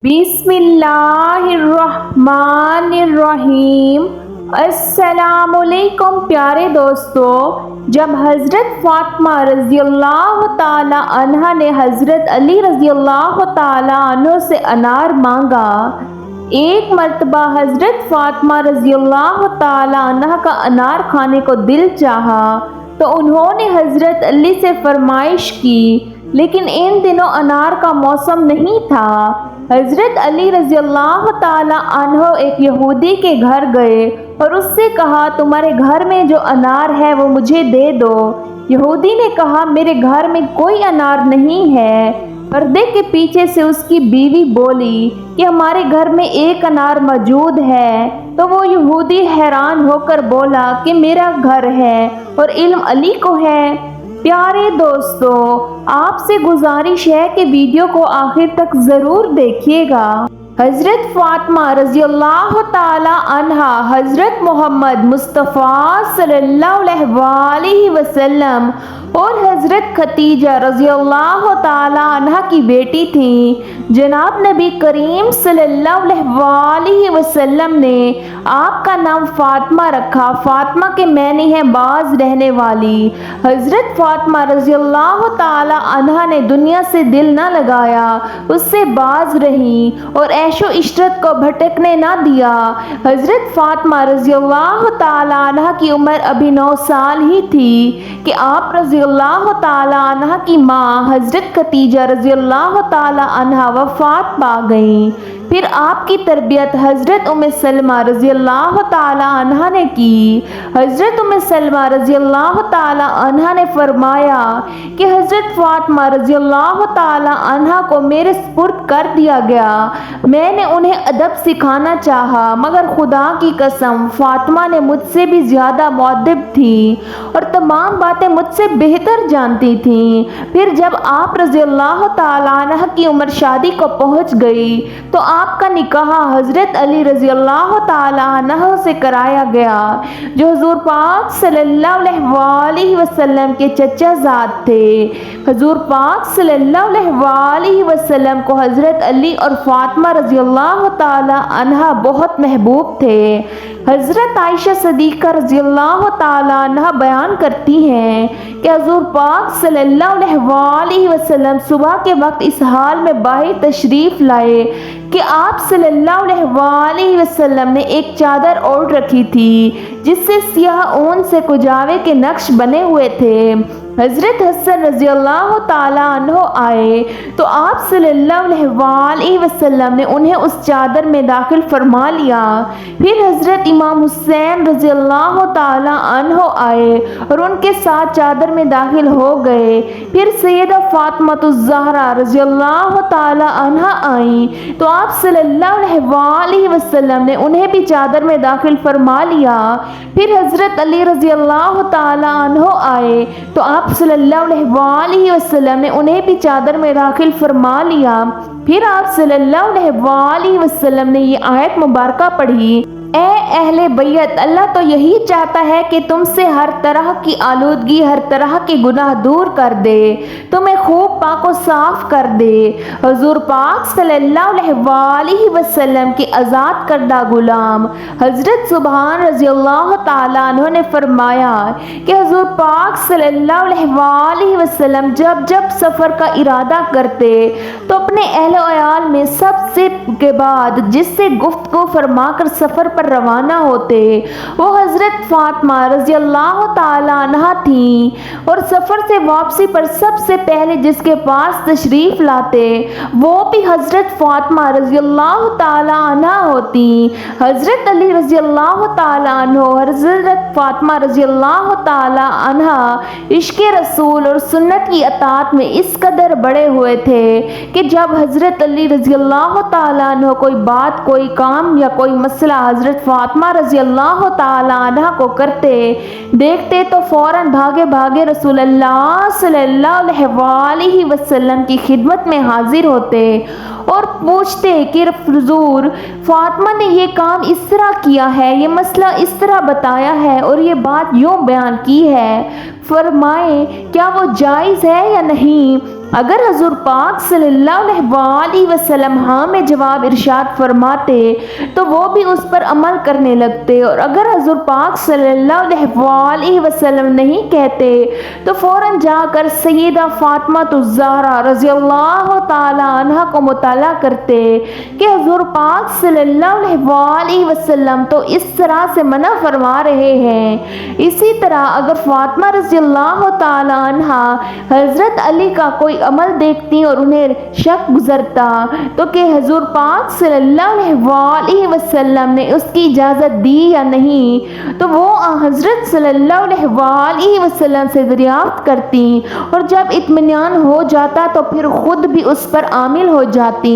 बिस्मिल्लाहिर्रहमानिर्रहीम। अस्सलाम वालेकुम प्यारे दोस्तों, जब हज़रत फ़ातिमा रज़ी अल्लाह ताला अन्हा ने हज़रत अली रज़ी अल्लाह ताला अन्हो से अनार मांगा, एक मर्तबा हज़रत फ़ातिमा रज़ी अल्लाह ताला अन्हा का अनार खाने को दिल चाहा तो उन्होंने हज़रत अली से फरमाइश की, लेकिन इन दिनों अनार का मौसम नहीं था। हज़रत अली रज़ी अल्लाह ताला अन्हो एक यहूदी के घर गए और उससे कहा, तुम्हारे घर में जो अनार है वो मुझे दे दो। यहूदी ने कहा, मेरे घर में कोई अनार नहीं है। पर्दे के पीछे से उसकी बीवी बोली कि हमारे घर में एक अनार मौजूद है। तो वो यहूदी हैरान होकर बोला कि मेरा घर है और इल्म अली को है। प्यारे दोस्तों, आपसे गुजारिश है कि वीडियो को आखिर तक ज़रूर देखिएगा। हज़रत फ़ातिमा रज़ी अल्लाह ताला अन्हा हज़रत मोहम्मद मुस्तफ़ा सल्लल्लाहु अलैहि वसल्लम और हज़रत खतीजा रज़ी अल्लाह ताला अन्हा की बेटी थी। जनाब नबी करीम सल्लल्लाहु अलैहि वसल्लम ने आपका नाम फ़ातिमा रखा। फ़ातिमा के माने हैं बाज रहने वाली। हज़रत फ़ातिमा रज़ी अल्लाह ताला अन्हा ने दुनिया से दिल न लगाया, उससे बाज रही और ऐशो इशरत को भटकने ना दिया। हज़रत फ़ातिमा रज़ी अल्लाह ताला अन्हा की उम्र अभी 9 साल ही थी कि आप रज़ी अल्लाह ताला अन्हा की माँ हज़रत खतीजा रज़ी अल्लाह ताला अन्हा वफ़ात पा गईं। फिर आपकी तरबियत हज़रत उम्मे सलमा रज़ी अल्लाह ताला अन्हा ने की। हज़रत उम्मे सलमा रज़ी अल्लाह ताला अन्हा ने फरमाया कि हज़रत फ़ातिमा रज़ी अल्लाह ताला अन्हा को मेरे सुपुर्द कर दिया गया। मैंने उन्हें अदब सिखाना चाहा, मगर खुदा की कसम फ़ातिमा ने मुझसे भी ज़्यादा मुअद्दिब थी और तमाम बातें मुझसे बेहतर जानती थीं। फिर जब आप रज़ी अल्लाह ताला अन्हा की उम्र शादी को पहुँच गई तो आपका निकाह हज़रत अली रज़ी अल्लाह ताला अन्हु से कराया गया, जो हुज़ूर पाक सल्लल्लाहु अलैहि वसल्लम के चचा ज़ाद थे। हुज़ूर पाक सल्लल्लाहु अलैहि वसल्लम को हज़रत अली और फ़ातिमा रज़ी अल्लाह ताला अन्हा बहुत महबूब थे। हज़रत आयशा सदीक़ा रज़ी अल्लाह ताला अन्हा बयान करती हैं कि हुज़ूर पाक सल्लल्लाहु अलैहि वसल्लम सुबह के वक्त इस हाल में बाहर तशरीफ़ लाए कि आप सल्लल्लाहु अलैहि वसल्लम ने एक चादर ओढ़ रखी थी जिससे सियाह ऊन से कुजावे के नक्श बने हुए थे। हज़रत हसन रज़ी अल्लाह ताला अन्हो आए तो आप सल्लल्लाहु अलैहि वसल्लम ने उन्हें उस चादर में दाखिल फरमा लिया। फिर हज़रत इमाम हुसैन रज़ी अल्लाह ताला अन्हो आए और उनके साथ चादर में दाखिल हो गए। फिर सैयदा फ़ातिमातुज़ ज़हरा रज़ी अल्लाह ताला अन्हा आई तो आप सल्लल्लाहु अलैहि वसल्लम ने उन्हें भी चादर में दाखिल फरमा लिया। फिर हज़रत अली रज़ी अल्लाह ताला अन्हो आए तो आप सल्लल्लाहु अलैहि वसल्लम ने उन्हें भी चादर में दाखिल फरमा लिया। फिर आप सल्लल्लाहु अलैहि वसल्लम ने ये आयत मुबारका पढ़ी, ए अहले बैत, अल्लाह तो यही चाहता है कि तुमसे हर तरह की आलूदगी, हर तरह के गुनाह दूर कर दे, तुम्हें खूब पाको साफ कर दे। हुज़ूर पाक सल्लल्लाहु अलैहि वसल्लम के आज़ाद करदा गुलाम हज़रत सुबहान रज़ी अल्लाह ताला अन्हु ने फरमाया कि हुज़ूर पाक सल्लल्लाहु अलैहि वसल्लम जब जब सफ़र का इरादा करते तो अपने अहले अयाल में सबसे के बाद जिससे गुफ्तगू फरमाकर सफ़र पर रवाना होते वो हज़रत फ़ातिमा रज़ी अल्लाह ताला अन्हा थी और सफ़र से वापसी पर सबसे पहले जिसके पास तशरीफ़ लाते वो भी हज़रत फ़ातिमा रज़ी अल्लाह ताला अन्हा होती। हज़रत अली रज़ी अल्लाह ताला अन्हो और हज़रत फ़ातिमा रज़ी अल्लाह ताला अन्हा इश्क़ रसूल और सुन्नत की अताअत में इस कदर बड़े हुए थे कि जब हज़रत अली रज़ी अल्लाह ताला अन्हो कोई बात, कोई काम या कोई मसला हज़रत फ़ातिमा रज़ी अल्लाह ताला अन्हा को करते देखते तो फ़ौरन भागे भागे रसूलुल्लाह सल्लल्लाहु अलैहि वसल्लम की खिदमत में हाजिर होते और पूछते कि हुज़ूर फ़ातिमा ने ये काम इस तरह किया है, ये मसला इस तरह बताया है और ये बात यूँ बयान की है, फरमाएं क्या वो जायज़ है या नहीं। اگر حضور پاک صلی اللہ علیہ وسلم ہاں میں جواب ارشاد فرماتے تو وہ بھی اس پر عمل کرنے لگتے، اور اگر حضور پاک صلی اللہ علیہ وسلم نہیں کہتے تو فوراً جا کر سیدہ فاطمہ الزہرا رضی اللہ تعالی عنہ کو مطلع کرتے کہ حضور پاک صلی اللہ علیہ وسلم تو اس طرح سے منع فرما رہے ہیں۔ اسی طرح اگر فاطمہ رضی اللہ تعالی عنہ حضرت علی کا کوئی عمل دیکھتی اور انہیں شک گزرتا تو کہ حضور پاک صلی اللہ علیہ وسلم نے اس کی اجازت دی یا نہیں، تو وہ حضرت صلی اللہ علیہ وسلم سے دریافت کرتی، اور جب اطمینان ہو جاتا تو پھر خود بھی اس پر عامل ہو جاتی۔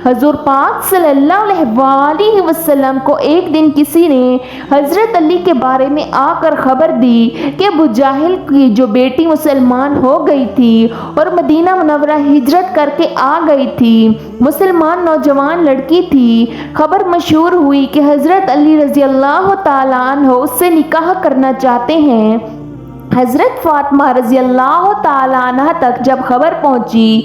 حضور پاک صلی اللہ علیہ وسلم کو ایک دن کسی نے حضرت علی کے بارے میں آ کر خبر دی کہ ابو جہل کی جو بیٹی مسلمان ہو گئی تھی اور مدینہ منورہ ہجرت کر کے آ گئی تھی، مسلمان نوجوان لڑکی تھی۔ خبر مشہور ہوئی کہ حضرت علی رضی اللہ تعالیٰ عنہ اس سے نکاح کرنا چاہتے ہیں۔ حضرت فاطمہ رضی اللہ تعالیٰ عنہ تک جب خبر پہنچی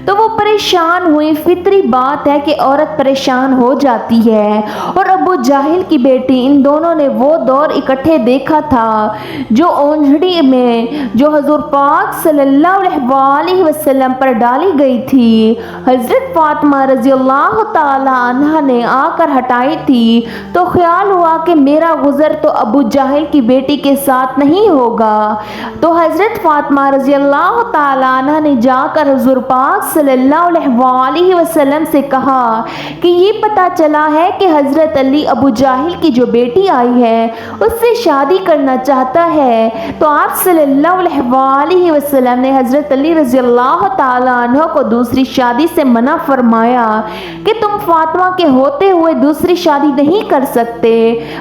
تو وہ پریشان ہوئی۔ فطری بات ہے کہ عورت پریشان ہو جاتی ہے، اور ابو جہل کی بیٹی، ان دونوں نے وہ دور اکٹھے دیکھا تھا جو اونجھڑی میں جو حضور پاک صلی اللہ علیہ وسلم پر ڈالی گئی تھی، حضرت فاطمہ رضی اللہ تعالیٰ عنہ نے آ کر ہٹائی تھی، تو خیال ہوا کہ میرا گزر تو ابو جہل کی بیٹی کے ساتھ نہیں ہوگا، تو حضرت فاطمہ رضی اللہ تعالیٰ عنہ نے جا کر حضور پاک صلی اللہ علیہ وسلم سے کہا کہ یہ پتہ چلا ہے کہ حضرت علی ابو جہل کی جو بیٹی آئی ہے اس سے شادی کرنا چاہتا ہے۔ تو آپ صلی اللہ علیہ وسلم نے حضرت علی رضی اللہ تعالیٰ عنہ کو دوسری شادی سے منع فرمایا کہ تم فاطمہ کے ہوتے ہوئے دوسری شادی نہیں کر سکتے۔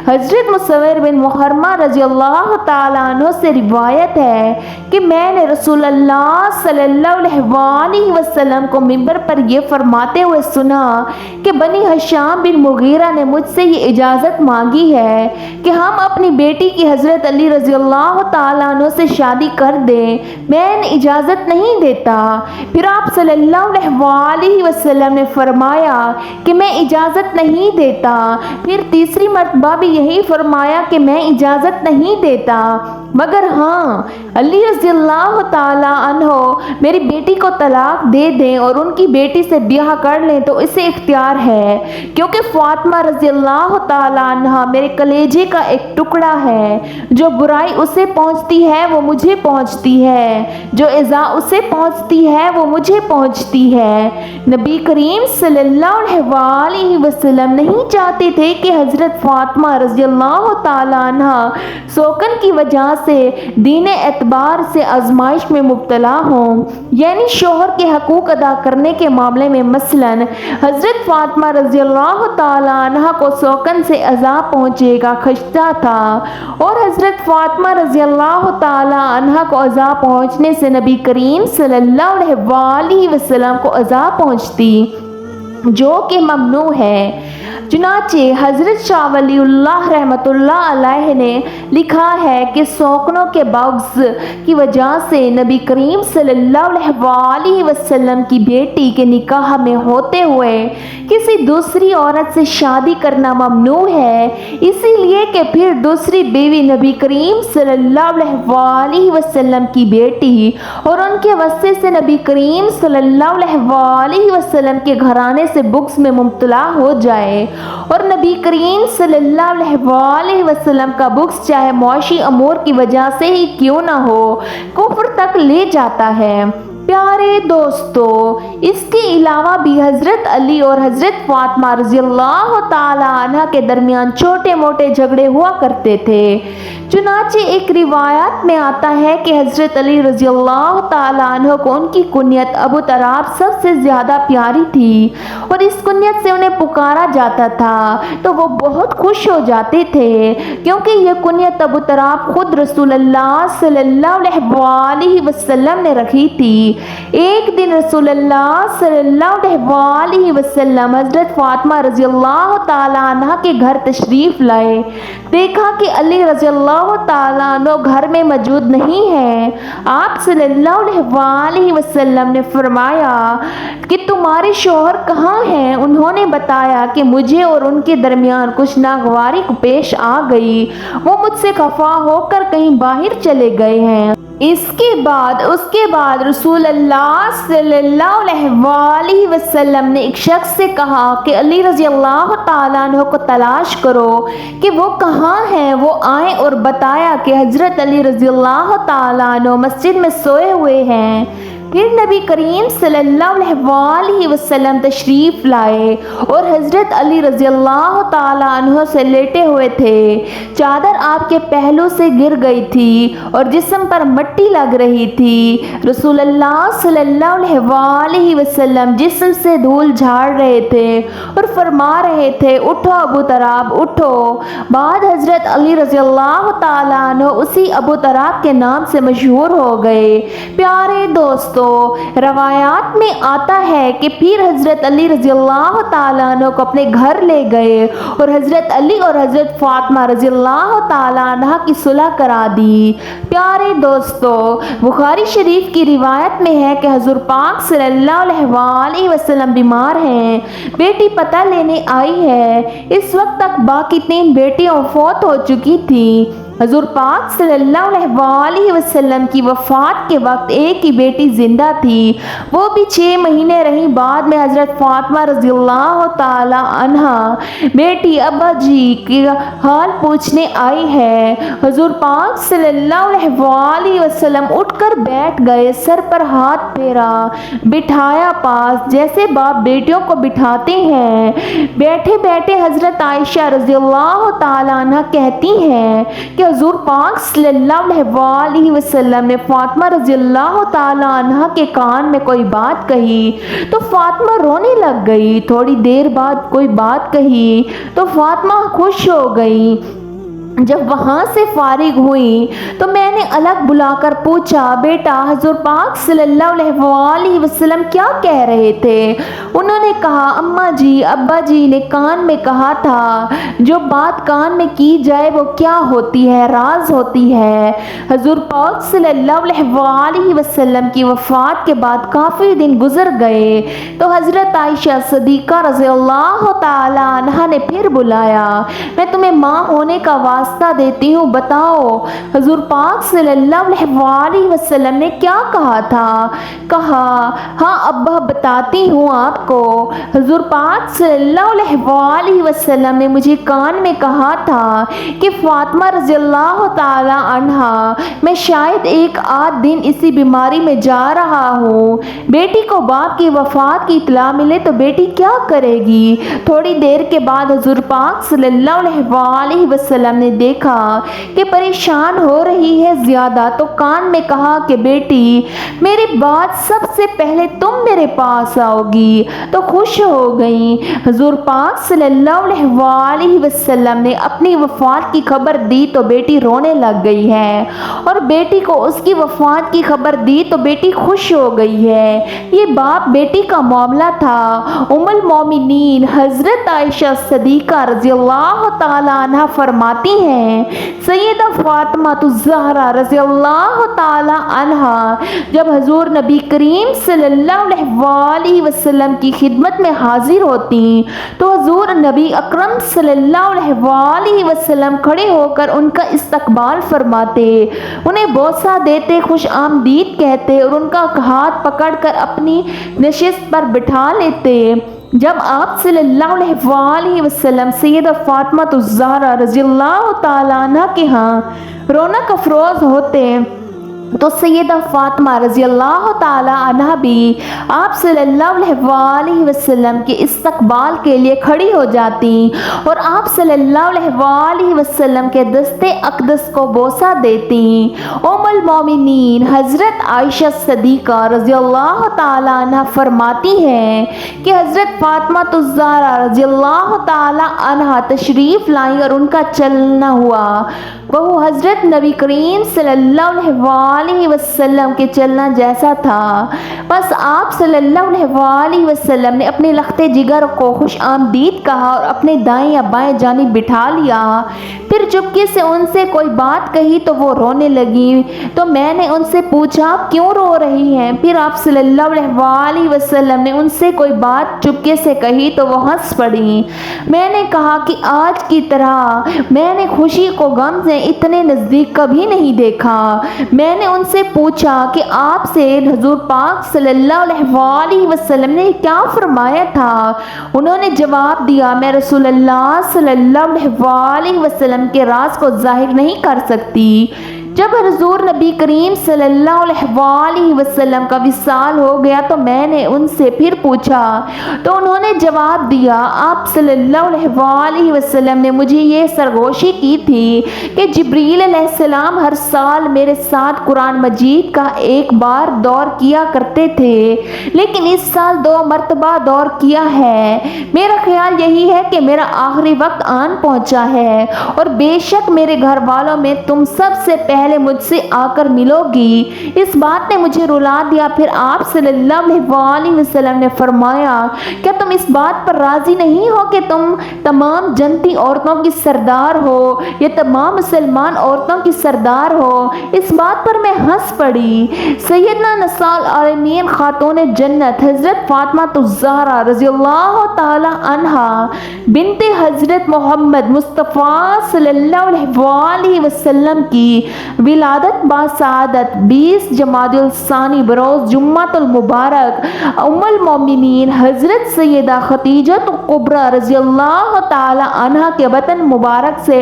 حضرت مصور بن محرمہ رضی اللہ تعالیٰ عنہ سے روایت ہے کہ میں نے رسول اللہ صلی اللہ علیہ وسلم کو منبر پر یہ فرماتے ہوئے سنا کہ بنی ہشام بن مغیرہ نے مجھ سے یہ اجازت مانگی ہے کہ ہم اپنی بیٹی کی حضرت علی رضی اللہ تعالیٰ عنہ سے شادی کر دیں، میں اجازت نہیں دیتا۔ پھر آپ صلی اللہ علیہ وسلم نے فرمایا کہ میں اجازت نہیں دیتا۔ پھر تیسری مرتبہ بھی یہی فرمایا کہ میں اجازت نہیں دیتا، مگر ہاں علی رضی اللہ تعالیٰ عنہ میری بیٹی کو طلاق دے دیں اور ان کی بیٹی سے بیاہ کر لیں تو اسے اختیار ہے، کیونکہ فاطمہ رضی اللہ تعالیٰ عنہ میرے کلیجے کا ایک ٹکڑا ہے، جو برائی اسے پہنچتی ہے وہ مجھے پہنچتی ہے، جو ایذا اسے پہنچتی ہے وہ مجھے پہنچتی ہے۔ نبی کریم صلی اللہ علیہ وسلم نہیں چاہتے تھے کہ حضرت فاطمہ رضی اللہ تعالیٰ عنہ سوکن کی وجہ سے دین اعتبار سے آزمائش میں مبتلا ہوں، یعنی شوہر کے حقوق ادا کرنے کے معاملے میں مثلاً حضرت فاطمہ رضی اللہ تعالیٰ عنہ کو سوکن سے عذاب پہنچے گا خدشہ تھا، اور حضرت فاطمہ رضی اللہ تعالیٰ عنہ کو عذاب پہنچنے سے نبی کریم صلی اللہ علیہ وسلم کو عذاب پہنچتی، جو کہ ممنوع ہے۔ چنانچہ حضرت شاہ ولی اللہ رحمۃ اللہ علیہ نے لکھا ہے کہ سوکنوں کے بغض کی وجہ سے نبی کریم صلی اللہ علیہ وسلم کی بیٹی کے نکاح میں ہوتے ہوئے کسی دوسری عورت سے شادی کرنا ممنوع ہے، اسی لیے کہ پھر دوسری بیوی نبی کریم صلی اللہ علیہ وسلم کی بیٹی اور ان کے واسطے سے نبی کریم صلی اللہ علیہ وسلم کے گھرانے سے بغض میں مبتلا ہو جائے، اور نبی کریم صلی اللہ علیہ وسلم کا بغض چاہے معاشی امور کی وجہ سے ہی کیوں نہ ہو کفر تک لے جاتا ہے۔ پیارے دوستو، اس کے علاوہ بھی حضرت علی اور حضرت فاطمہ رضی اللہ تعالیٰ عنہ کے درمیان چھوٹے موٹے جھگڑے ہوا کرتے تھے۔ چنانچہ ایک روایت میں آتا ہے کہ حضرت علی رضی اللہ تعالیٰ عنہ کو ان کی کنیت ابو تراب سب سے زیادہ پیاری تھی، اور اس کنیت سے انہیں پکارا جاتا تھا تو وہ بہت خوش ہو جاتے تھے، کیونکہ یہ کنیت ابو تراب خود رسول اللہ صلی اللہ علیہ وسلم نے رکھی تھی۔ ایک دن رسول اللہ صلی اللہ علیہ وسلم حضرت فاطمہ رضی اللہ تعالیٰ عنہ کے گھر تشریف لائے، دیکھا کہ علی رضی اللہ रज़ियल्लाहु ताला अन्हु घर में मौजूद नहीं है। आप सल्लल्लाहु अलैहि वसल्लम ने फरमाया कि तुम्हारे शौहर कहाँ हैं? उन्होंने बताया कि मुझे और उनके दरमियान कुछ नागवारी पेश आ गई, वो मुझसे खफा होकर कहीं बाहर चले गए हैं। उसके बाद रसूल अल्लाह सल्लल्लाहु अलैहि वसल्लम ने एक शख्स से कहा कि अली रज़ियल्लाहु ताला अन्हु को तलाश करो कि वो कहाँ हैं, वो आए, और बताया कि हज़रत अली रज़ियल्लाहु ताला अन्हु मस्जिद में सोए हुए हैं। फिर नबी करीम सल्लल्लाहु अलैहि वसल्लम तशरीफ़ लाए और हज़रत अली रज़ियल्लाहु ताला अन्हु से लेटे हुए थे। चादर आपके पहलू से गिर गई थी और जिस्म पर मट्टी लग रही थी। रसूल अल्लाह सल्लल्लाहु अलैहि वसल्लम जिस्म से धूल झाड़ रहे थे और फरमा रहे थे, उठो अबू तराब उठो। बाद हज़रत अली रज़ियल्लाहु ताला अन्हु उसी अबू तराब के नाम से मशहूर हो गए। प्यारे दोस्तों, रवायात में आता है कि फिर हज़रत अली रज़ियल्लाहु ताला अन्हु को अपने घर ले गए और हज़रत अली और हज़रत फातिमा रज़ियल्लाहु ताला अन्हा की सुलह करा दी। प्यारे दोस्तों, बुखारी शरीफ की रिवायत में है कि हुज़ूर पाक सल्लल्लाहु अलैहि वसल्लम बीमार हैं। बेटी पता लेने आई है। इस वक्त तक बाकी 3 बेटियां फौत हो चुकी थी। हुज़ूर पाक सल्लल्लाहु अलैहि वसल्लम की वफ़ात के वक्त एक ही बेटी जिंदा थी, वो भी 6 महीने रही। बाद में हज़रत फातिमा रज़ियल्लाहु ताला अन्हा बेटी अब्बा जी की हाल पूछने आई है। हुज़ूर पाक सल्लल्लाहु अलैहि वसल्लम उठकर बैठ गए, सर पर हाथ फेरा, बिठाया पास, जैसे बाप बेटियों को बिठाते हैं। बैठे बैठे हज़रत आयशा रज़ियल्लाहु ताला अन्हा कहती हैं कि हुज़ूर पाक सल्लल्लाहु अलैहि वसल्लम ने फातिमा रज़ियल्लाहु ताला अन्हा के कान में कोई बात कही तो फातिमा रोने लग गई। थोड़ी देर बाद कोई बात कही तो फातिमा खुश हो गई। जब वहाँ से फारिग हुई तो मैंने अलग बुलाकर पूछा, बेटा हुज़ूर पाक सल्लल्लाहु अलैहि वसल्लम क्या कह रहे थे? उन्होंने कहा, अम्मा जी अब्बा जी ने कान में कहा था, जो बात कान में की जाए वो क्या होती है, राज होती है। हुज़ूर पाक सल्लल्लाहु अलैहि वसल्लम की वफ़ात के बाद काफ़ी दिन गुजर गए तो हज़रत आयशा सिद्दीक़ा रज़ियल्लाहु ताला अन्हा ने फिर बुलाया, मैं तुम्हें माँ होने का वास्ता देती हूँ, बताओ हुज़ूर पाक सल्लल्लाहु अलैहि वसल्लम ने क्या कहा था? कहा, हाँ अब्बा बताती हूँ आपको। हुज़ूर पाक सल्लल्लाहु अलैहि वसल्लम ने मुझे कान में कहा था कि फातिमा रज़ियल्लाहु ताला अन्हा, मैं शायद एक आध दिन इसी बीमारी में जा रहा हूँ। बेटी को बाप की वफ़ात की इत्तला मिले तो बेटी क्या करेगी? थोड़ी देर के बाद हुज़ूर पाक सल्लल्लाहु अलैहि वसल्लम ने देखा कि परेशान हो रही है ज़्यादा, तो कान में कहा कि बेटी मेरी बात सबसे पहले तुम मेरे पास आओगी, तो खुश हो गई। हुज़ूर पाक सल्लल्लाहु अलैहि वसल्लम ने अपनी वफ़ात की खबर दी तो बेटी रोने लग गई है और बेटी को उसकी वफ़ात की खबर दी तो बेटी खुश हो गई है। ये बाप बेटी का मामला था। उम्मुल मोमिनीन हज़रत आयशा सिद्दीक़ा रज़ियल्लाहु ताला अन्हा फरमाती हैं, सैयदा फातिमा ज़हरा रज़ियल्लाहु ताला अन्हा जब हुज़ूर नबी करीम सल्लल्लाहु अलैहि वसल्लम की खिदमत में हाजिर होती तो हुज़ूर नबी अकरम सल्लल्लाहु अलैहि वसल्लम खड़े होकर उनका इस्तकबाल फरमाते, उन्हें बोसा देते, खुश आमदीद कहते और उनका हाथ पकड़कर अपनी नशिस्त पर बिठा लेते। जब आप सल्लल्लाहु अलैहि वसल्लम सैयदा फातिमा ज़हरा रज़ियल्लाहु ताला अन्हा के यहाँ रौनक अफरोज होते तो सैयदा फातिमा रज़ियल्लाहु ताला अन्हा भी आप सल्लल्लाहु अलैहि वसल्लम के इस्तकबाल के लिए खड़ी हो जाती और आप सल्लल्लाहु अलैहि वसल्लम के दस्ते अक़दस को बोसा देती। उम्मुल मोमिनीन हज़रत आयशा सिद्दीक़ा रज़ियल्लाहु ताला अन्हा फरमाती हैं कि हज़रत फातिमा ज़हरा रज़ियल्लाहु ताला अन्हा तशरीफ़ लाई और उनका चलना हुआ। وہ حضرت نبی کریم صلی اللہ علیہ وسلم کے چلنا جیسا تھا۔ بس آپ صلی اللہ علیہ وسلم نے اپنے لخت جگر کو خوش آمدید کہا اور اپنے دائیں یا بائیں جانب بٹھا لیا۔ پھر چپکے سے ان سے کوئی بات کہی تو وہ رونے لگی، تو میں نے ان سے پوچھا آپ کیوں رو رہی ہیں؟ پھر آپ صلی اللہ علیہ وسلم نے ان سے کوئی بات چپکے سے کہی تو وہ ہنس پڑی۔ میں نے کہا کہ آج کی طرح میں نے خوشی کو غم سے اتنے نزدیک کبھی نہیں دیکھا۔ میں نے ان سے پوچھا کہ آپ سے حضور پاک صلی اللہ علیہ وسلم نے کیا فرمایا تھا؟ انہوں نے جواب دیا میں رسول اللہ صلی اللہ علیہ وسلم کے راز کو ظاہر نہیں کر سکتی۔ جب حضور نبی کریم صلی اللہ علیہ وسلم کا وصال ہو گیا تو میں نے ان سے پھر پوچھا تو انہوں نے جواب دیا آپ صلی اللہ علیہ وسلم نے مجھے یہ سرگوشی کی تھی کہ جبریل علیہ السلام ہر سال میرے ساتھ قرآن مجید کا ایک بار دور کیا کرتے تھے، لیکن اس سال 2 مرتبہ دور کیا ہے۔ میرا خیال یہی ہے کہ میرا آخری وقت آن پہنچا ہے اور بے شک میرے گھر والوں میں تم سب سے پہلے مجھ سے آ کر ملو گی۔ اس بات نے مجھے رلا دیا۔ پھر آپ صلی اللہ علیہ وسلم نے فرمایا کیا تم اس بات پر راضی نہیں ہو کہ تم تمام جنتی عورتوں کی سردار ہو یا تمام مسلمان عورتوں کی سردار ہو؟ اس بات پر میں ہنس پڑی۔ سیدنا نساء العالمین خاتون جنت حضرت فاطمہ الزہرا رضی اللہ تعالی عنہا بنت حضرت محمد مصطفیٰ صلی اللہ علیہ وسلم کی ولادت باسعادت 20 جمادی الثانی بروز جمعۃ المبارک ام المومنین حضرت سیدہ خدیجہ کبریٰ رضی اللہ تعالی عنہا کے وطن مبارک سے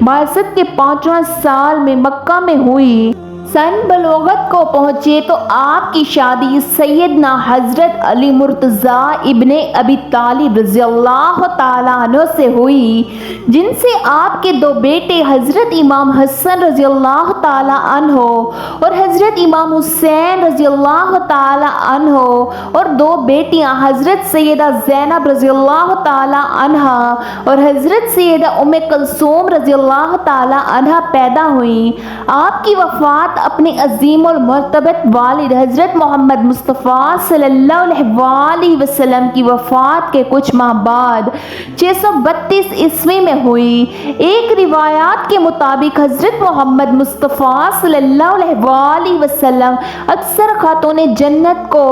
بعثت کے 5واں سال میں مکہ میں ہوئی۔ سن بلوغت کو پہنچے تو آپ کی شادی سیدنا حضرت علی مرتضیٰ ابن ابی طالب رضی اللہ تعالیٰ عنہ سے ہوئی، جن سے آپ کے 2 بیٹے حضرت امام حسن رضی اللہ تعالیٰ عنہ اور حضرت امام حسین رضی اللہ تعالیٰ عنہ اور 2 بیٹیاں حضرت سیدہ زینب رضی اللہ تعالیٰ عنہا اور حضرت سیدہ ام کلثوم رضی اللہ تعالیٰ عنہا پیدا ہوئیں۔ آپ کی وفات اپنے عظیم المرتبت والد حضرت محمد مصطفیٰ صلی اللہ علیہ وسلم کی وفات کے کچھ ماہ بعد 632 عیسوی میں ہوئی۔ ایک روایات کے مطابق حضرت محمد مصطفیٰ صلی اللہ علیہ وسلم اکثر خاتون جنت کو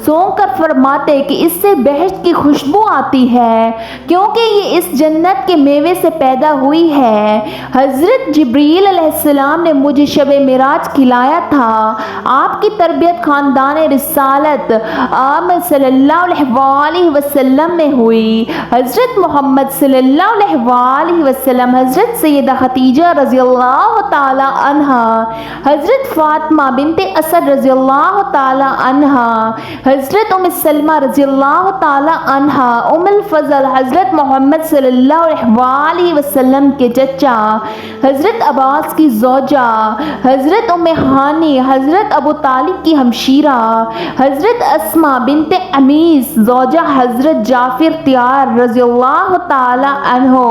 سونک کر فرماتے کہ اس سے بہشت کی خوشبو آتی ہے کیونکہ یہ اس جنت کے میوے سے پیدا ہوئی ہے۔ حضرت جبریل علیہ السلام نے مجھے شب معراج کھلایا تھا۔ آپ کی تربیت خاندان رسالت عام صلی اللہ علیہ وسلم میں ہوئی۔ حضرت محمد صلی اللہ علیہ وسلم حضرت سیدہ خدیجہ رضی اللہ تعالی عنہا حضرت فاطمہ بنت اسد رضی اللہ تعالی عنہا حضرت ام سلمہ رضی اللہ تعالی عنہا ام الفضل حضرت محمد صلی اللہ علیہ وسلم کے چچا حضرت عباس کی زوجہ حضرت ام ہانی حضرت ابو طالب کی ہمشیرہ حضرت اسماء بنت امیس زوجہ حضرت جعفر تیار رضی اللہ تعالی عنہ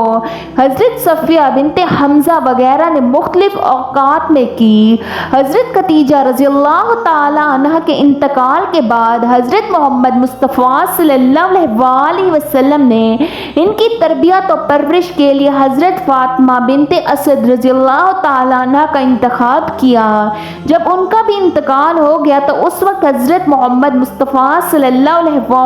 حضرت صفیہ بنت حمزہ وغیرہ نے مختلف اوقات میں کی۔ حضرت خدیجہ رضی اللہ تعالی عنہ کے انتقال کے بعد حضرت محمد مصطفیٰ صلی اللہ علیہ وسلم نے ان کی تربیت و پرورش کے لیے حضرت فاطمہ بنت اسد رضی اللہ تعالی عنہ کا انتخاب کیا۔ جب ان کا بھی انتقال ہو گیا تو اس وقت حضرت محمد مصطفیٰ صلی اللہ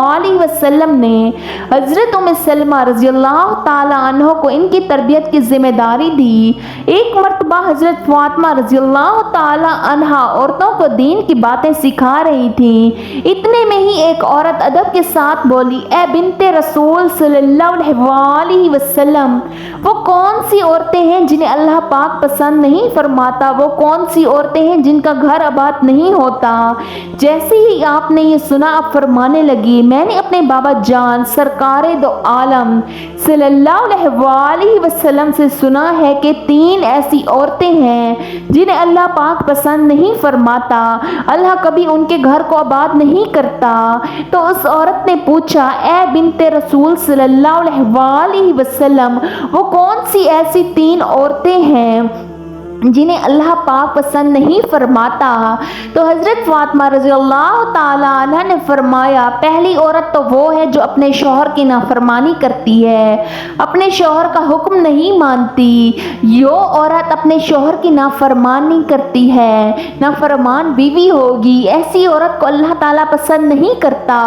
علیہ وسلم نے حضرت ام سلمہ رضی اللہ تعالی عنہ کو ان کی تربیت کی ذمہ داری دی۔ ایک مرتبہ حضرت فاطمہ رضی اللہ تعالی عنہ عورتوں کو دین کی باتیں سکھا رہی تھیں، اتنے میں ہی ایک عورت ادب کے ساتھ بولی اے بنت رسول صلی اللہ علیہ وسلم، وہ کون سی عورتیں ہیں جنہیں اللہ پاک پسند نہیں فرماتا؟ وہ کون سی عورتیں ہیں جن کا گھر آباد نہیں ہوتا؟ جیسے ہی آپ نے یہ سنا آپ فرمانے لگی میں نے اپنے بابا جان سرکار دو عالم صلی اللہ علیہ وسلم سے سنا ہے کہ 3 ایسی عورتیں ہیں جنہیں اللہ پاک پسند نہیں فرماتا، اللہ کبھی ان کے گھر کو آباد نہیں کرتا۔ تو اس عورت نے پوچھا اے بنت رسول صلی اللہ علیہ وسلم، وہ کون سی ایسی 3 عورتیں ہیں؟ جنہیں اللہ پاک پسند نہیں فرماتا۔ تو حضرت فاطمہ رضی اللہ تعالیٰ عنہ نے فرمایا پہلی عورت تو وہ ہے جو اپنے شوہر کی نافرمانی کرتی ہے، اپنے شوہر کا حکم نہیں مانتی۔ جو عورت اپنے شوہر کی نافرمانی کرتی ہے، نافرمان بیوی ہوگی، ایسی عورت کو اللہ تعالیٰ پسند نہیں کرتا۔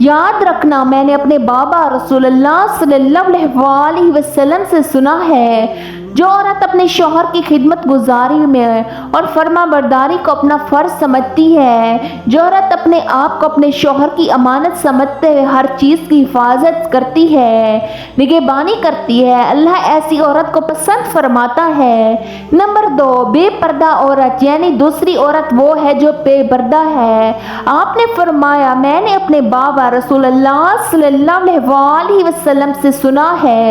یاد رکھنا، میں نے اپنے بابا رسول اللہ صلی اللہ علیہ وسلم سے سنا ہے، جو عورت اپنے شوہر کی خدمت گزاری میں اور فرما برداری کو اپنا فرض سمجھتی ہے، جو عورت اپنے آپ کو اپنے شوہر کی امانت سمجھتے ہوئے ہر چیز کی حفاظت کرتی ہے، نگہبانی کرتی ہے، اللہ ایسی عورت کو پسند فرماتا ہے۔ نمبر 2، بے پردہ عورت، یعنی دوسری عورت وہ ہے جو بے پردہ ہے۔ آپ نے فرمایا میں نے اپنے بابا رسول اللہ صلی اللہ علیہ وسلم سے سنا ہے،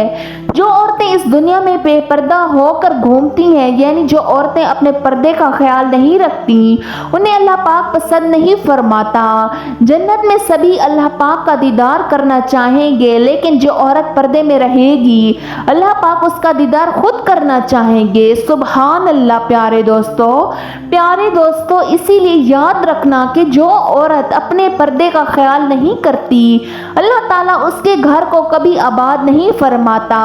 جو عورتیں اس دنیا میں بے پردہ ہو کر گھومتی ہیں، یعنی جو عورتیں اپنے پردے کا خیال نہیں رکھتی، انہیں اللہ پاک پسند نہیں فرماتا۔ جنت میں سبھی اللہ پاک کا دیدار کرنا چاہیں گے، لیکن جو عورت پردے میں رہے گی اللہ پاک اس کا دیدار خود کرنا چاہیں گے۔ سبحان اللہ۔ پیارے دوستو، اسی لیے یاد رکھنا کہ جو عورت اپنے پردے کا خیال نہیں کرتی، اللہ تعالیٰ اس کے گھر کو کبھی آباد نہیں فرماتا۔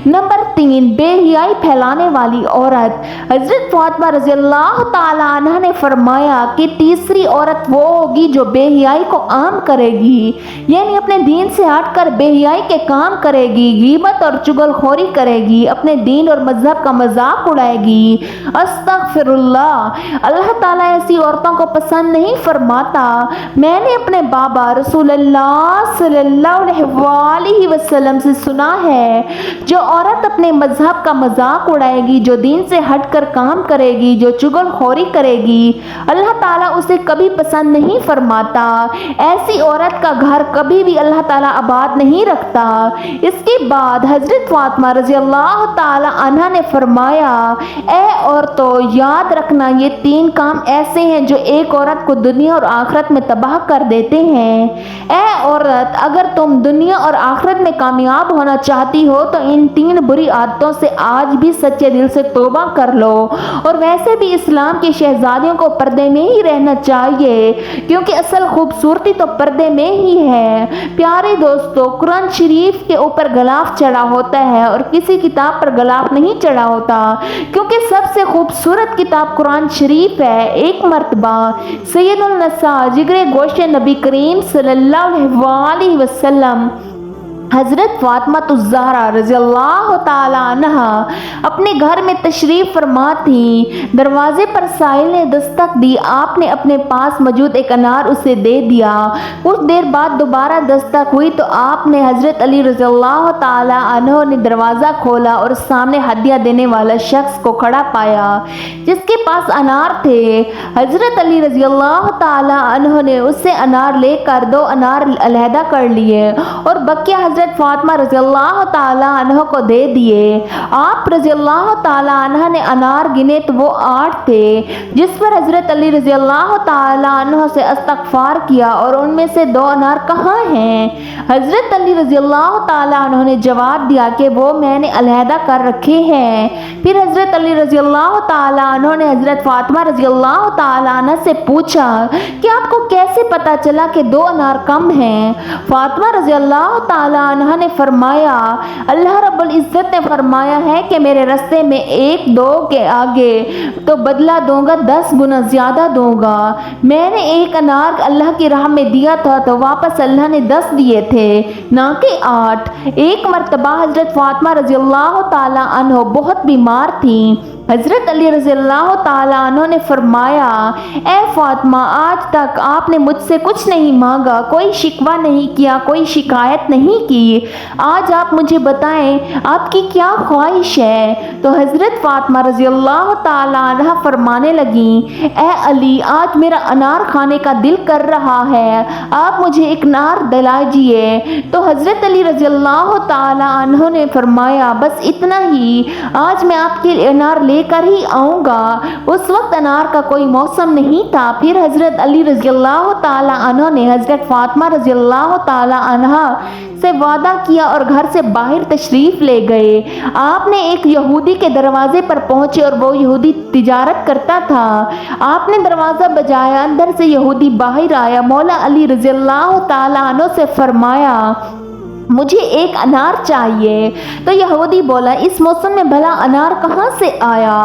نمبر 3، بے حیائی پھیلانے والی عورت۔ حضرت فاطمہ رضی اللہ تعالیٰ عنہ نے فرمایا کہ تیسری عورت وہ ہوگی جو بے حیائی کو عام کرے گی، یعنی اپنے دین سے ہٹ کر بے حیائی کے کام کرے گی، غیبت اور چغل خوری کرے گی، اپنے دین اور مذہب کا مذاق اڑائے گی۔ استغفر اللہ، اللہ تعالیٰ ایسی عورتوں کو پسند نہیں فرماتا۔ میں نے اپنے بابا رسول اللہ صلی اللہ علیہ وسلم سے سنا ہے، جو عورت اپنے مذہب کا مذاق اڑائے گی، جو دین سے ہٹ کر کام کرے گی، جو چغل خوری کرے گی، اللہ تعالیٰ اسے کبھی پسند نہیں فرماتا۔ ایسی عورت کا گھر کبھی بھی اللہ تعالیٰ آباد نہیں رکھتا۔ اس کے بعد حضرت فاطمہ رضی اللہ تعالیٰ عنہ نے فرمایا اے عورتوں، یاد رکھنا یہ 3 کام ایسے ہیں جو ایک عورت کو دنیا اور آخرت میں تباہ کر دیتے ہیں۔ اے عورت، اگر تم دنیا اور آخرت میں کامیاب ہونا چاہتی ہو تو ان 3 بری عادتوں سے آج بھی سچے دل سے توبہ کر لو۔ اور ویسے بھی اسلام کی شہزادیوں کو پردے میں ہی رہنا چاہیے، کیونکہ اصل خوبصورتی تو پردے میں ہی ہے۔ پیارے دوستو، قرآن شریف کے اوپر غلاف چڑھا ہوتا ہے اور کسی کتاب پر غلاف نہیں چڑھا ہوتا، کیونکہ سب سے خوبصورت کتاب قرآن شریف ہے۔ ایک مرتبہ سید النساء جگر گوشت نبی کریم صلی اللہ علیہ وسلم حضرت فاطمہ الزہرا رضی اللہ تعالیٰ عنہ اپنے گھر میں تشریف فرما تھیں۔ دروازے پر سائل نے دستک دی، آپ نے اپنے پاس موجود ایک انار اسے دے دیا۔ کچھ دیر بعد دوبارہ دستک ہوئی تو آپ نے حضرت علی رضی اللہ تعالیٰ عنہ نے دروازہ کھولا اور سامنے ہدیہ دینے والا شخص کو کھڑا پایا جس کے پاس انار تھے۔ حضرت علی رضی اللہ تعالیٰ عنہ نے اس سے انار لے کر 2 انار علیحدہ کر لیے اور بقیہ حضرت فاطمہ رضی اللہ تعالیٰ عنہ کو دے دیے۔ آپ رضی اللہ تعالیٰ عنہ نے انار گنے تو وہ 8 تھے، جس پر حضرت علی رضی اللہ تعالیٰ عنہ سے استغفار کیا اور ان میں سے 2 انار کہاں ہیں؟ حضرت علی رضی اللہ تعالیٰ عنہ نے جواب دیا کہ وہ میں نے علیحدہ کر رکھے ہیں۔ پھر حضرت علی رضی اللہ تعالیٰ عنہ نے حضرت فاطمہ رضی اللہ تعالیٰ عنہ سے پوچھا کہ آپ کو کیسے پتا چلا کہ 2 انار کم ہیں؟ فاطمہ رضی اللہ تعالیٰ عنہ نے فرمایا اللہ رب العزت نے فرمایا ہے کہ میرے رستے میں 1-2 کے آگے تو بدلہ دوں گا 10 گنا زیادہ دوں گا۔ میں نے 1 انار اللہ کی راہ میں دیا تھا تو واپس اللہ نے 10 دیے تھے، نہ کہ 8۔ ایک مرتبہ حضرت فاطمہ رضی اللہ تعالیٰ عنہ بہت بیمار تھیں۔ حضرت علی رضی اللہ تعالیٰ عنہ نے فرمایا اے فاطمہ، آج تک آپ نے مجھ سے کچھ نہیں مانگا، کوئی شکوہ نہیں کیا، کوئی شکایت نہیں کی، آج آپ مجھے بتائیں آپ کی کیا خواہش ہے؟ تو حضرت فاطمہ رضی اللہ تعالیٰ عنہ فرمانے لگیں اے علی، آج میرا انار کھانے کا دل کر رہا ہے، آپ مجھے ایک انار دلائیے۔ تو حضرت علی رضی اللہ تعالیٰ عنہ نے فرمایا بس اتنا ہی، آج میں آپ کے لیے انار لے लेकर ही आऊँगा। उस वक्त अनार का कोई मौसम नहीं था। फिर हज़रत अली रज़ी अल्लाह ताला अन्हो ने हज़रत फ़ातिमा रज़ी अल्लाह ताला अन्हा से वादा किया और घर से बाहर तशरीफ़ ले गए। आपने एक यहूदी के दरवाजे पर पहुँचे और वो यहूदी तिजारत करता था। आपने दरवाज़ा बजाया, अंदर से यहूदी बाहर आया। मौला अली रज़ी अल्लाह ताला अन्हो से फरमाया, मुझे एक अनार चाहिए। तो यहूदी बोला, इस मौसम में भला अनार कहाँ से आया?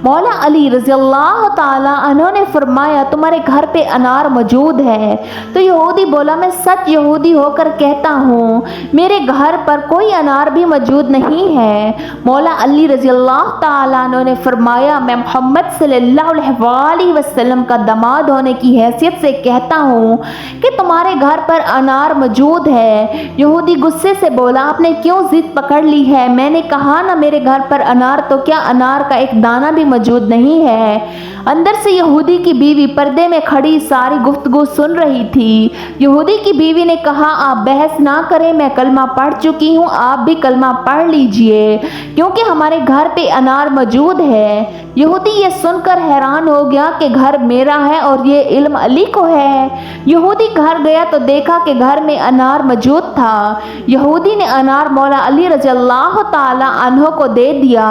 मौला अली रज़ी अल्लाह ताला अन्हो ने फरमाया, तुम्हारे घर पे अनार मौजूद है। तो यहूदी बोला, मैं सच यहूदी होकर कहता हूँ, मेरे घर पर कोई अनार भी मौजूद नहीं है। मौला अली रज़ी अल्लाह ताला अन्हो ने फरमाया, मैं मोहम्मद सल्लल्लाहु अलैहि वसल्लम का दामाद होने की हैसियत से कहता हूँ कि तुम्हारे घर पर अनार मौजूद है। यहूदी गुस्से से बोला, आपने क्यों जिद पकड़ ली है? मैंने कहा ना मेरे घर पर अनार, तो क्या अनार का एक दाना भी मौजूद नहीं है? अंदर से यहूदी की बीवी पर्दे में खड़ी सारी गुफ्तगू सुन रही थी। यहूदी की बीवी ने कहा, आप बहस ना करें, मैं कलमा पढ़ चुकी हूँ, आप भी कलमा पढ़ लीजिए क्योंकि हमारे घर पे अनार मौजूद है। यहूदी ये सुनकर हैरान हो गया कि घर मेरा है और ये इल्म अली को है। यहूदी घर गया तो देखा कि घर में अनार मौजूद था। यहूदी ने अनार मौला अली रज़ी अल्लाह ताला अन्हो को दे दिया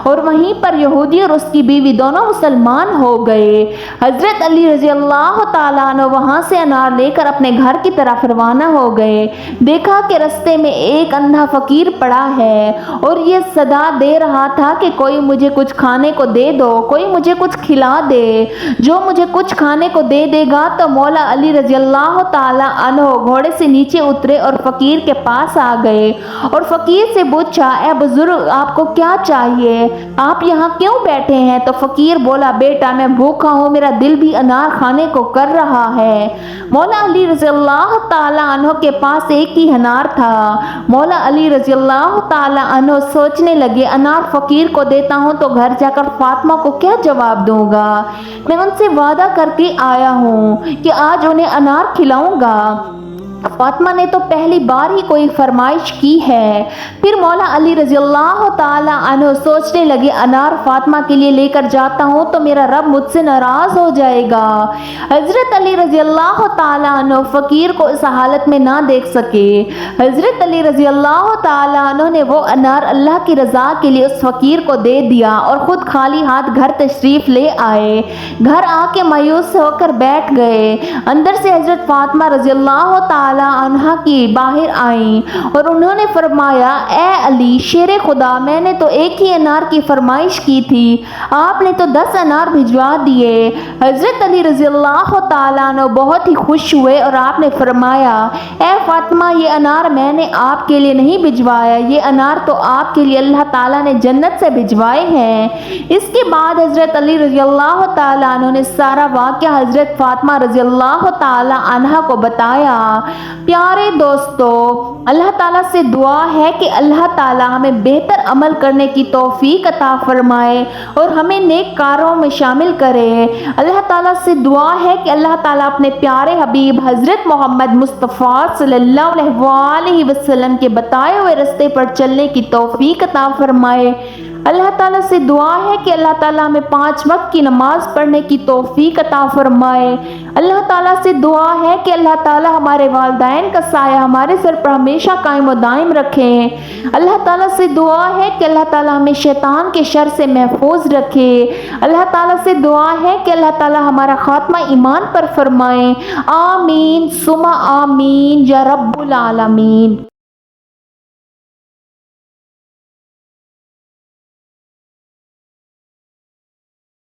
और वहीं पर यहूदी और उसकी बीवी दोनों मुसलमान हो गए। हज़रत अली रज़ी अल्लाह ताला अन्हो वहाँ से अनार लेकर अपने घर की तरफ रवाना हो गए। देखा कि रास्ते में एक अंधा फ़कीर पड़ा है और ये सदा दे रहा था कि कोई मुझे कुछ खाने को दे दो, कोई मुझे कुछ खिला दे। जो मुझे कुछ खाने को दे देगा तो मौला अली रज़ी अल्लाह ताला अन्हो घोड़े से नीचे उतरे और फ़कीर के पास आ गए और फ़कीर से पूछा, ए बुजुर्ग, आपको क्या चाहिए? आप यहाँ क्यों बैठे हैं? तो फ़कीर बोला, बेटा मैं भूखा हूँ, मेरा दिल भी अनार खाने को कर रहा है। मौला अली रज़ी अल्लाह ताला अन्हो के पास एक ही अनार था। मौला अली रज़ी अल्लाह ताला अन्हो सोचने लगे, अनार फ़कीर को देता हूँ तो घर जाकर फ़ातिमा को क्या जवाब दूंगा? मैं उनसे वादा करके आया हूँ कि आज उन्हें अनार खिलाऊंगा। फ़ातिमा ने तो पहली बार ही कोई फरमाइश की है। फिर मौला अली रज़ी अल्लाह ताला अन्हो सोचने लगे, अनार फ़ातिमा के लिए लेकर जाता हूँ तो मेरा रब मुझसे नाराज़ हो जाएगा। हज़रत अली रज़ी अल्लाह ताला अन्हो फ़कीर को इस हालत में ना देख सके। हज़रत अली रज़ी अल्लाह ताला अन्हो ने वो अनार अल्लाह की रज़ा के लिए उस फ़कीर को दे दिया और ख़ुद खाली हाथ घर तशरीफ़ ले आए। घर आके मायूस होकर बैठ गए। अंदर से हज़रत फ़ातिमा रज़ी अल्लाह ताला अन्हा की बाहर आई और उन्होंने फरमाया, ए अली शेर खुदा, मैंने तो एक ही अनार की फरमाइश की थी, आपने तो 10 अनार भिजवा दिए। हज़रत अली रज़ी अल्लाह ताला अन्हु बहुत ही खुश हुए और आपने फरमाया, ए फ़ातिमा, ये अनार मैंने आपके लिए नहीं भिजवाया, ये अनार तो आपके लिए अल्लाह ताला ने जन्नत से भिजवाए हैं। इसके बाद हज़रत अली रज़ी अल्लाह ताला अन्हु ने सारा वाक़या हज़रत फ़ातिमा रज़ी अल्लाह ताला अन्हा को बताया। प्यारे दोस्तों, अल्लाह ताला से दुआ है कि अल्लाह ताला हमें बेहतर अमल करने की तौफीक अता फरमाए और हमें नेक कारों में शामिल करे। अल्लाह ताला से दुआ है कि अल्लाह ताला अपने प्यारे हबीब हज़रत मोहम्मद मुस्तफ़ा सल्लल्लाहु अलैहि वसल्लम के बताए हुए रास्ते पर चलने की तौफीक अता फरमाए। अल्लाह ताला से दुआ है कि अल्लाह ताला हमें 5 वक्त की नमाज पढ़ने की तौफीक अता फरमाए। अल्लाह ताला से दुआ है कि अल्लाह ताला हमारे वालिदैन का साया हमारे सर पर हमेशा कायम व दायम रखें। अल्लाह ताला से दुआ है कि अल्लाह ताला हमें शैतान के शर से महफूज रखे। अल्लाह ताला से दुआ है कि अल्लाह ताला हमारा खात्मा ईमान पर फरमाए। आमीन सुमा आमीन या रब्बुल आलमीन।